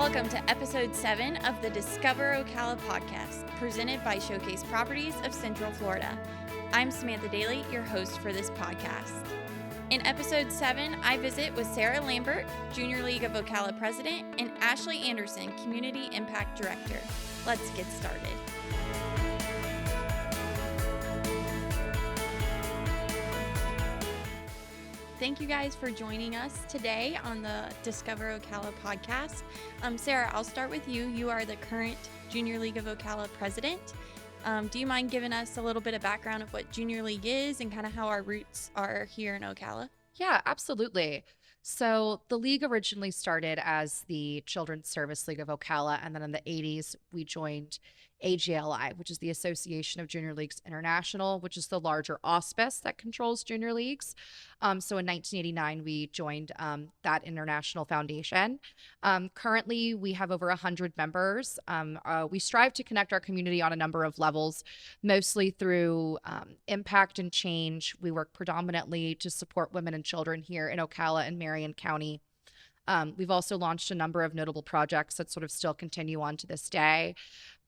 Welcome to episode 7 of the Discover Ocala podcast, presented by Showcase Properties of Central Florida. I'm Samantha Dailey, your host for this podcast. In episode 7, I visit with Sara Lambert, Junior League of Ocala president, and Ashlee Anderson, community impact director. Let's get started. Thank you guys for joining us today on the Discover Ocala podcast. Sara, I'll start with you. You are the current Junior League of Ocala president. Do you mind giving us a little bit of background of what Junior League is and kind of how our roots are here in Ocala? Yeah, absolutely. So the league originally started as the Children's Service League of Ocala, and then in the 80s, we joined AJLI, which is the Association of Junior Leagues International, which is the larger auspice that controls junior leagues. So in 1989, we joined that international foundation. Currently, we have over 100 members. We strive to connect our community on a number of levels, mostly through impact and change. We work predominantly to support women and children here in Ocala and Marion County. We've also launched a number of notable projects that sort of still continue on to this day.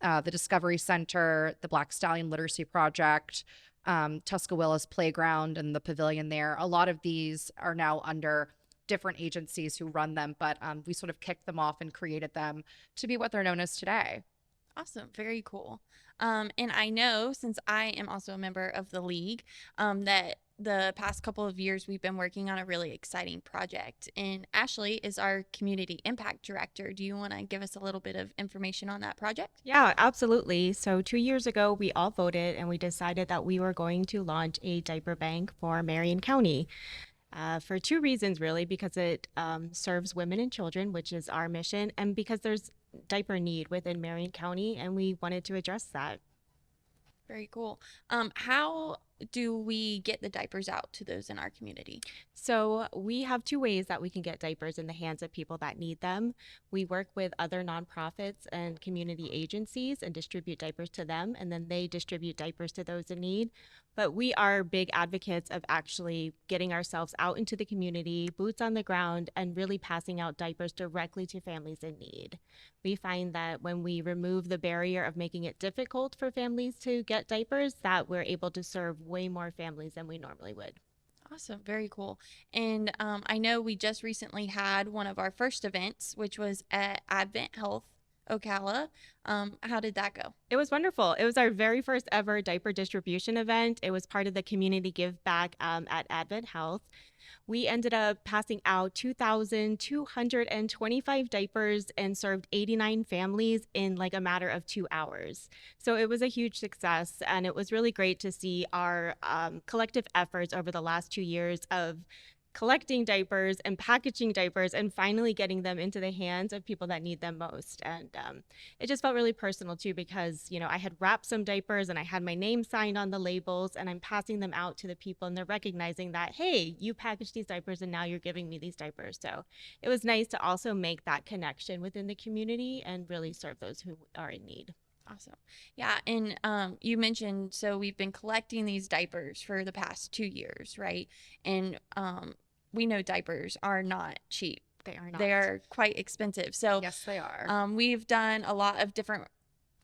The Discovery Center, the Black Stallion Literacy Project, Tuscawilla's Playground and the pavilion there. A lot of these are now under different agencies who run them, but we sort of kicked them off and created them to be what they're known as today. Awesome. Very cool. And I know, since I am also a member of the league, that the past couple of years we've been working on a really exciting project. And Ashlee is our community impact director. Do you want to give us a little bit of information on that project? Yeah, absolutely. So 2 years ago, we all voted and we decided that we were going to launch a diaper bank for Marion County. For 2 reasons, really, because it serves women and children, which is our mission, and because there's diaper need within Marion County, and we wanted to address that. Very cool. How do we get the diapers out to those in our community? So we have 2 ways that we can get diapers in the hands of people that need them. We work with other nonprofits and community agencies and distribute diapers to them, and then they distribute diapers to those in need. But we are big advocates of actually getting ourselves out into the community, boots on the ground, and really passing out diapers directly to families in need. We find that when we remove the barrier of making it difficult for families to get diapers, that we're able to serve way more families than we normally would. Awesome. Very cool. And I know we just recently had one of our first events, which was at Advent Health Ocala. How did that go? It was wonderful. It was our very first ever diaper distribution event. It was part of the community give back at Advent Health. We ended up passing out 2,225 diapers and served 89 families in like a matter of 2 hours. So it was a huge success, and it was really great to see our collective efforts over the last 2 years of collecting diapers and packaging diapers and finally getting them into the hands of people that need them most. And it just felt really personal too, because, you know, I had wrapped some diapers and I had my name signed on the labels, and I'm passing them out to the people, and they're recognizing that, hey, you packaged these diapers and now you're giving me these diapers. So it was nice to also make that connection within the community and really serve those who are in need. Awesome. Yeah. And you mentioned, so we've been collecting these diapers for the past 2 years, right? And we know diapers are not cheap. They are not. They are quite expensive. So Yes, they are. We've done a lot of different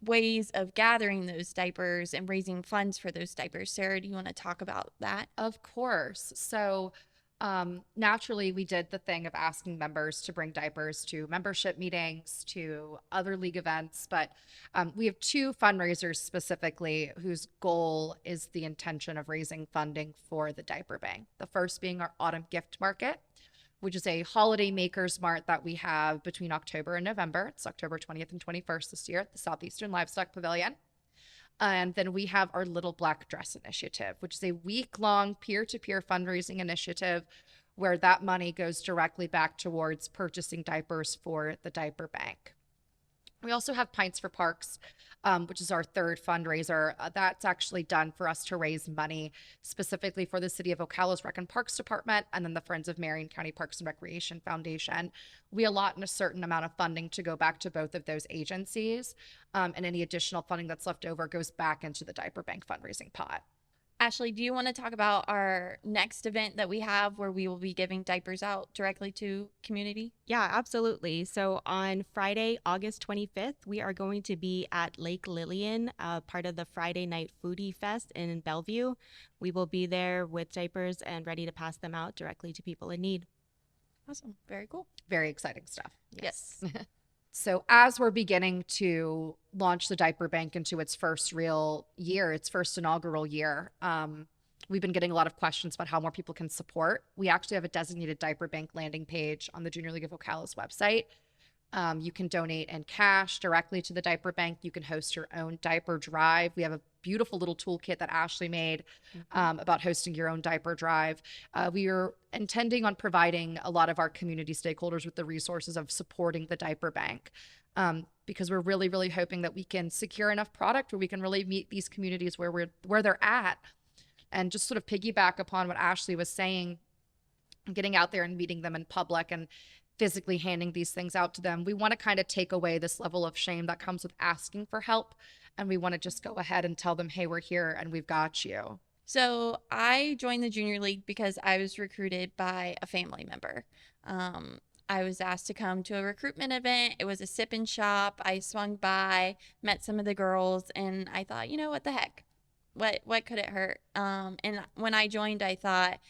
ways of gathering those diapers and raising funds for those diapers. Sara, do you want to talk about that? Of course. So naturally, we did the thing of asking members to bring diapers to membership meetings, to other league events, but we have 2 fundraisers specifically whose goal is the intention of raising funding for the diaper bank. The first being our autumn gift market, which is a holiday makers mart that we have between October and November. It's October 20th and 21st this year at the Southeastern Livestock Pavilion. And then we have our Little Black Dress Initiative, which is a week-long peer-to-peer fundraising initiative where that money goes directly back towards purchasing diapers for the diaper bank. We also have Pints for Parks, which is our third fundraiser. That's actually done for us to raise money specifically for the City of Ocala's Rec and Parks Department, and then the Friends of Marion County Parks and Recreation Foundation. We allot a certain amount of funding to go back to both of those agencies, and any additional funding that's left over goes back into the diaper bank fundraising pot. Ashlee, do you want to talk about our next event that we have where we will be giving diapers out directly to community? Yeah, absolutely. So on Friday, August 25th, we are going to be at Lake Lillian, part of the Friday Night Foodie Fest in Bellevue. We will be there with diapers and ready to pass them out directly to people in need. Awesome. Very cool. Very exciting stuff. Yes. So as we're beginning to launch the diaper bank into its first real year, its first inaugural year, we've been getting a lot of questions about how more people can support. We actually have a designated diaper bank landing page on the Junior League of Ocala's website. You can donate in cash directly to the diaper bank. You can host your own diaper drive. We have a beautiful little toolkit that Ashlee made about hosting your own diaper drive. We are intending on providing a lot of our community stakeholders with the resources of supporting the diaper bank, because we're really, really hoping that we can secure enough product where we can really meet these communities where they're at, and just sort of piggyback upon what Ashlee was saying, getting out there and meeting them in public and physically handing these things out to them. We want to kind of take away this level of shame that comes with asking for help. And we want to just go ahead and tell them, hey, we're here and we've got you. So I joined the Junior League because I was recruited by a family member. I was asked to come to a recruitment event. It was a sip and shop. I swung by, met some of the girls, and I thought, what the heck? What could it hurt? And when I joined, I thought,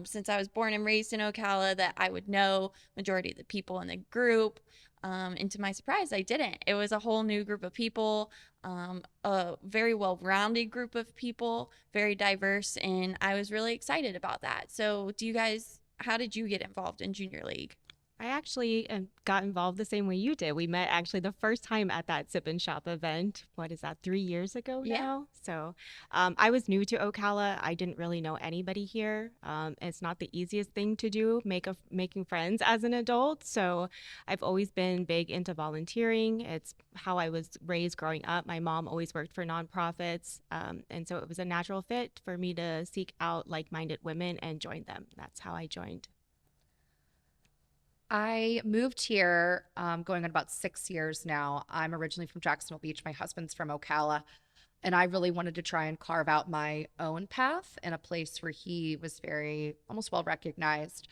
since I was born and raised in Ocala, that I would know majority of the people in the group. And to my surprise, I didn't. It was a whole new group of people, a very well-rounded group of people, very diverse, and I was really excited about that. So how did you get involved in Junior League? I actually got involved the same way you did. We met actually the first time at that Sip and Shop event. What is that, 3 years ago now? So I was new to Ocala. I didn't really know anybody here. It's not the easiest thing to do, making friends as an adult. So I've always been big into volunteering. It's how I was raised growing up. My mom always worked for nonprofits. And so it was a natural fit for me to seek out like-minded women and join them. That's how I joined. I moved here going on about 6 years now. I'm originally from Jacksonville Beach. My husband's from Ocala. And I really wanted to try and carve out my own path in a place where he was almost well recognized.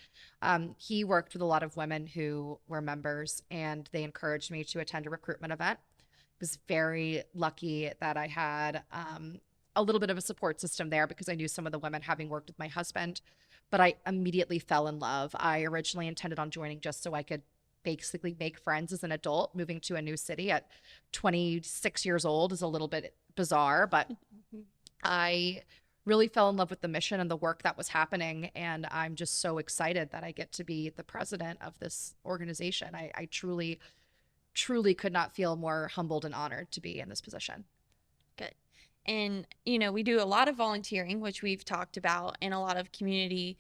He worked with a lot of women who were members, and they encouraged me to attend a recruitment event. I was very lucky that I had a little bit of a support system there because I knew some of the women, having worked with my husband. But I immediately fell in love. I originally intended on joining just so I could basically make friends as an adult. Moving to a new city at 26 years old is a little bit bizarre, but I really fell in love with the mission and the work that was happening. And I'm just so excited that I get to be the president of this organization. I truly, truly could not feel more humbled and honored to be in this position. Good. And, we do a lot of volunteering, which we've talked about, and a lot of community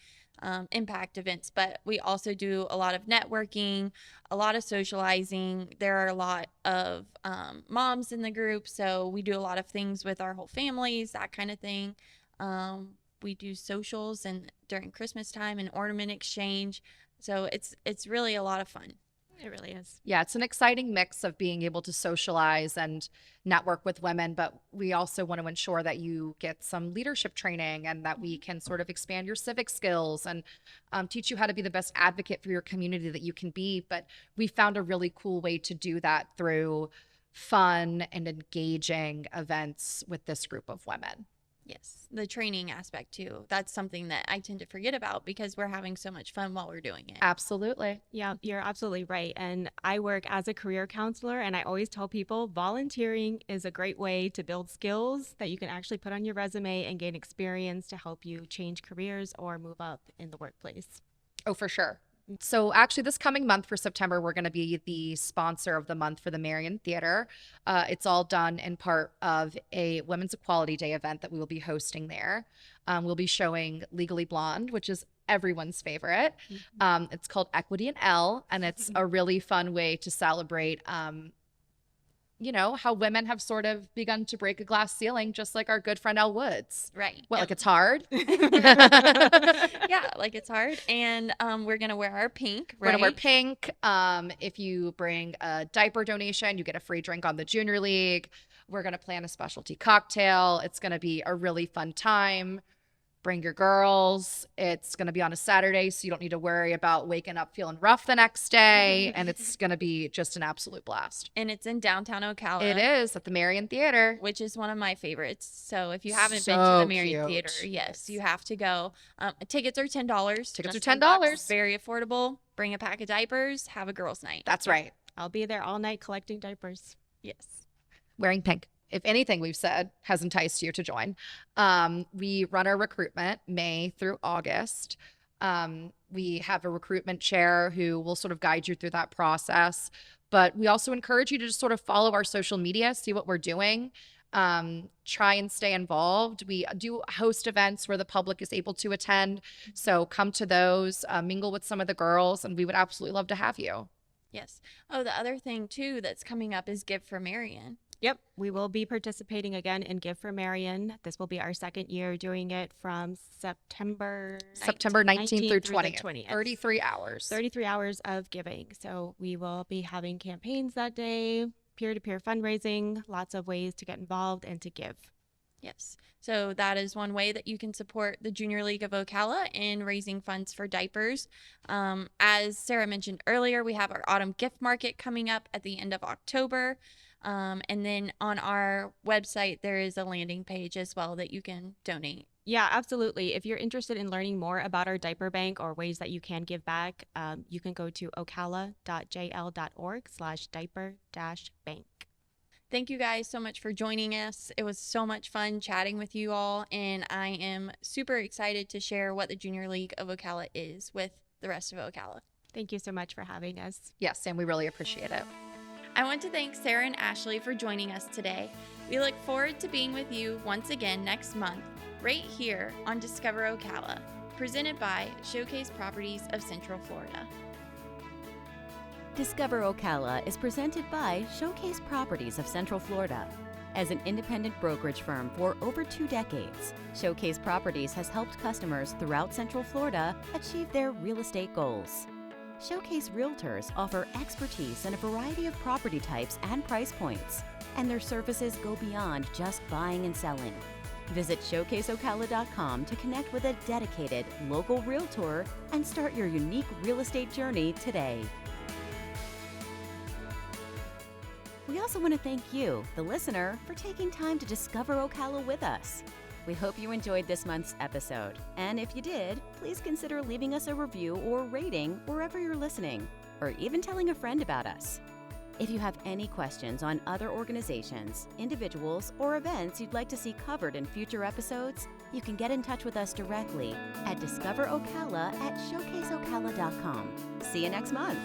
impact events, but we also do a lot of networking, a lot of socializing. There are a lot of moms in the group, so we do a lot of things with our whole families, that kind of thing. We do socials and during Christmas time and ornament exchange. So it's really a lot of fun. It really is. Yeah, it's an exciting mix of being able to socialize and network with women, but we also want to ensure that you get some leadership training and that we can sort of expand your civic skills and teach you how to be the best advocate for your community that you can be. But we found a really cool way to do that through fun and engaging events with this group of women. Yes, the training aspect too. That's something that I tend to forget about because we're having so much fun while we're doing it. Absolutely. Yeah, you're absolutely right. And I work as a career counselor, and I always tell people volunteering is a great way to build skills that you can actually put on your resume and gain experience to help you change careers or move up in the workplace. Oh, for sure. So actually this coming month for September, we're going to be the sponsor of the month for the Marion Theater. It's all done in part of a Women's Equality Day event that we will be hosting there. We'll be showing Legally Blonde, which is everyone's favorite. It's called Equity and L, and it's a really fun way to celebrate how women have sort of begun to break a glass ceiling, just like our good friend Elle Woods. Right. What, like it's hard? Yeah, like it's hard. And we're going to wear our pink, right? We're going to wear pink. If you bring a diaper donation, you get a free drink on the Junior League. We're going to plan a specialty cocktail. It's going to be a really fun time. Bring your girls. It's going to be on a Saturday, so you don't need to worry about waking up feeling rough the next day. And it's going to be just an absolute blast. And it's in downtown Ocala. It is at the Marion Theater, which is one of my favorites. So if you haven't been So to the Marion cute. Theater, yes, you have to go. Tickets are $10. Tickets just are $10. Very affordable. Bring a pack of diapers. Have a girls' night. That's right. I'll be there all night collecting diapers. Yes. Wearing pink. If anything we've said has enticed you to join. We run our recruitment May through August. We have a recruitment chair who will sort of guide you through that process. But we also encourage you to just sort of follow our social media, see what we're doing. Try and stay involved. We do host events where the public is able to attend. So come to those, mingle with some of the girls, and we would absolutely love to have you. Yes. Oh, the other thing too that's coming up is Give for Marion. Yep, we will be participating again in Give for Marion. This will be our second year doing it from September 19th through 20th. 20th. 33 hours. 33 hours of giving. So we will be having campaigns that day, peer-to-peer fundraising, lots of ways to get involved and to give. Yes. So that is one way that you can support the Junior League of Ocala in raising funds for diapers. As Sara mentioned earlier, we have our autumn gift market coming up at the end of October. And then on our website, there is a landing page as well that you can donate. Yeah, absolutely. If you're interested in learning more about our diaper bank or ways that you can give back, you can go to ocala.jl.org/diaper-bank. Thank you guys so much for joining us. It was so much fun chatting with you all, and I am super excited to share what the Junior League of Ocala is with the rest of Ocala. Thank you so much for having us. Yes, and we really appreciate it. I want to thank Sara and Ashlee for joining us today. We look forward to being with you once again next month, right here on Discover Ocala, presented by Showcase Properties of Central Florida. Discover Ocala is presented by Showcase Properties of Central Florida. As an independent brokerage firm for over 2 decades, Showcase Properties has helped customers throughout Central Florida achieve their real estate goals. Showcase Realtors offer expertise in a variety of property types and price points, and their services go beyond just buying and selling. Visit showcaseocala.com to connect with a dedicated local realtor and start your unique real estate journey today. We also want to thank you, the listener, for taking time to discover Ocala with us. We hope you enjoyed this month's episode, and if you did, please consider leaving us a review or rating wherever you're listening, or even telling a friend about us. If you have any questions on other organizations, individuals, or events you'd like to see covered in future episodes, you can get in touch with us directly at discoverocala@showcaseocala.com. See you next month.